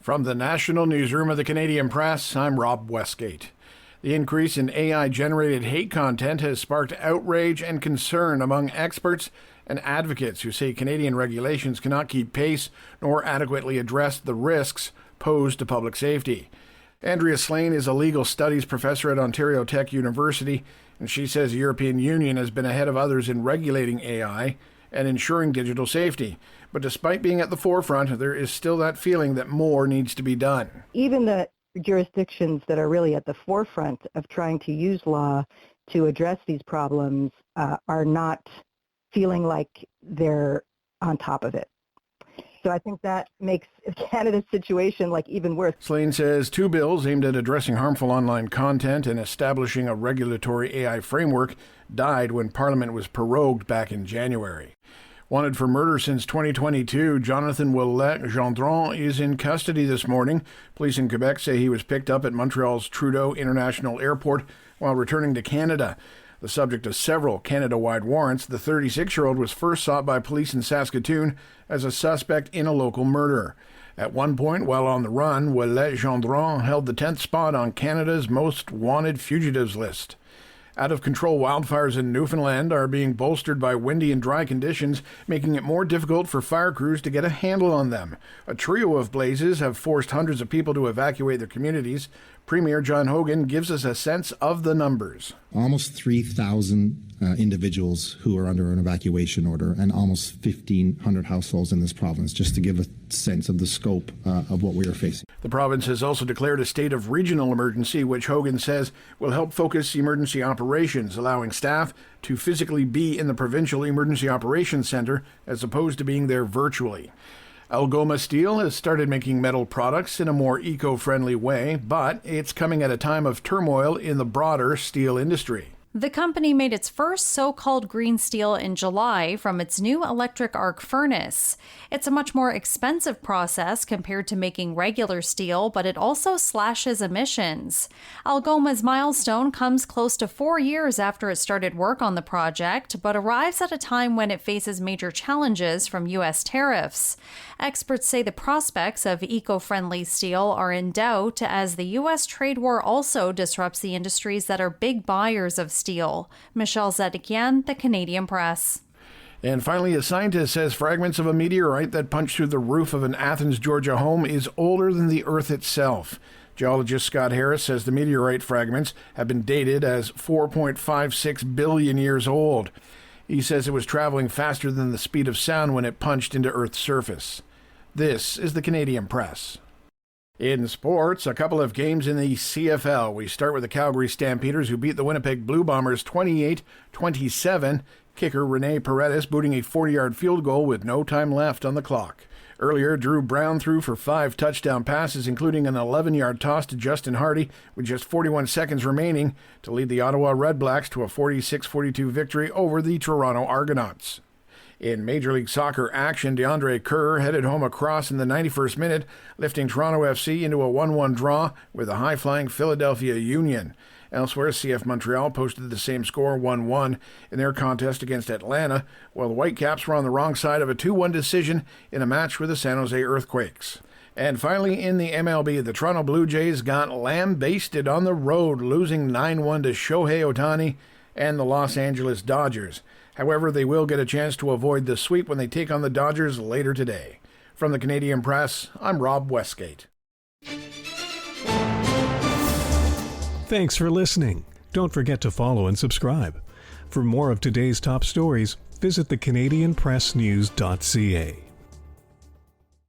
From the National Newsroom of the Canadian Press, I'm Rob Westgate. The increase in AI-generated hate content has sparked outrage and concern among experts and advocates who say Canadian regulations cannot keep pace nor adequately address the risks posed to public safety. Andrea Slane is a legal studies professor at Ontario Tech University, and she says the European Union has been ahead of others in regulating AI and ensuring digital safety. But despite being at the forefront, there is still that feeling that more needs to be done. Even the jurisdictions that are really at the forefront of trying to use law to address these problems are not feeling like they're on top of it. So I think that makes Canada's situation even worse. Slane says 2 bills aimed at addressing harmful online content and establishing a regulatory AI framework died when Parliament was prorogued back in January. Wanted for murder since 2022, Jonathan Ouellet-Gendron is in custody this morning. Police in Quebec say he was picked up at Montreal's Trudeau International Airport while returning to Canada. The subject of several Canada-wide warrants, the 36-year-old was first sought by police in Saskatoon as a suspect in a local murder. At one point, while on the run, Ouellet-Gendron held the 10th spot on Canada's most wanted fugitives list. Out-of-control wildfires in Newfoundland are being bolstered by windy and dry conditions, making it more difficult for fire crews to get a handle on them. A trio of blazes have forced hundreds of people to evacuate their communities. Premier John Hogan gives us a sense of the numbers. Almost 3,000 individuals who are under an evacuation order and almost 1,500 households in this province, just to give a sense of the scope of what we are facing. The province has also declared a state of regional emergency, which Hogan says will help focus emergency operations, allowing staff to physically be in the Provincial Emergency Operations Centre as opposed to being there virtually. Aloma Steel has started making metal products in a more eco-friendly way, but it's coming at a time of turmoil in the broader steel industry. The company made its first so-called green steel in July from its new electric arc furnace. It's a much more expensive process compared to making regular steel, but it also slashes emissions. Algoma's milestone comes close to 4 years after it started work on the project, but arrives at a time when it faces major challenges from U.S. tariffs. Experts say the prospects of eco-friendly steel are in doubt as the U.S. trade war also disrupts the industries that are big buyers of steel. Michelle Zedekian, The Canadian Press. And finally, a scientist says fragments of a meteorite that punched through the roof of an Athens, Georgia home is older than the Earth itself. Geologist Scott Harris says the meteorite fragments have been dated as 4.56 billion years old. He says it was traveling faster than the speed of sound when it punched into Earth's surface. This is the Canadian Press. In sports, a couple of games in the CFL. We start with the Calgary Stampeders, who beat the Winnipeg Blue Bombers 28-27. Kicker Rene Paredes booting a 40-yard field goal with no time left on the clock. Earlier, Drew Brown threw for 5 touchdown passes, including an 11-yard toss to Justin Hardy with just 41 seconds remaining to lead the Ottawa Redblacks to a 46-42 victory over the Toronto Argonauts. In Major League Soccer action, DeAndre Kerr headed home a cross in the 91st minute, lifting Toronto FC into a 1-1 draw with the high-flying Philadelphia Union. Elsewhere, CF Montreal posted the same score, 1-1, in their contest against Atlanta, while the Whitecaps were on the wrong side of a 2-1 decision in a match with the San Jose Earthquakes. And finally, in the MLB, the Toronto Blue Jays got lambasted on the road, losing 9-1 to Shohei Ohtani and the Los Angeles Dodgers. However, they will get a chance to avoid the sweep when they take on the Dodgers later today. From the Canadian Press, I'm Rob Westgate. Thanks for listening. Don't forget to follow and subscribe. For more of today's top stories, visit thecanadianpressnews.ca.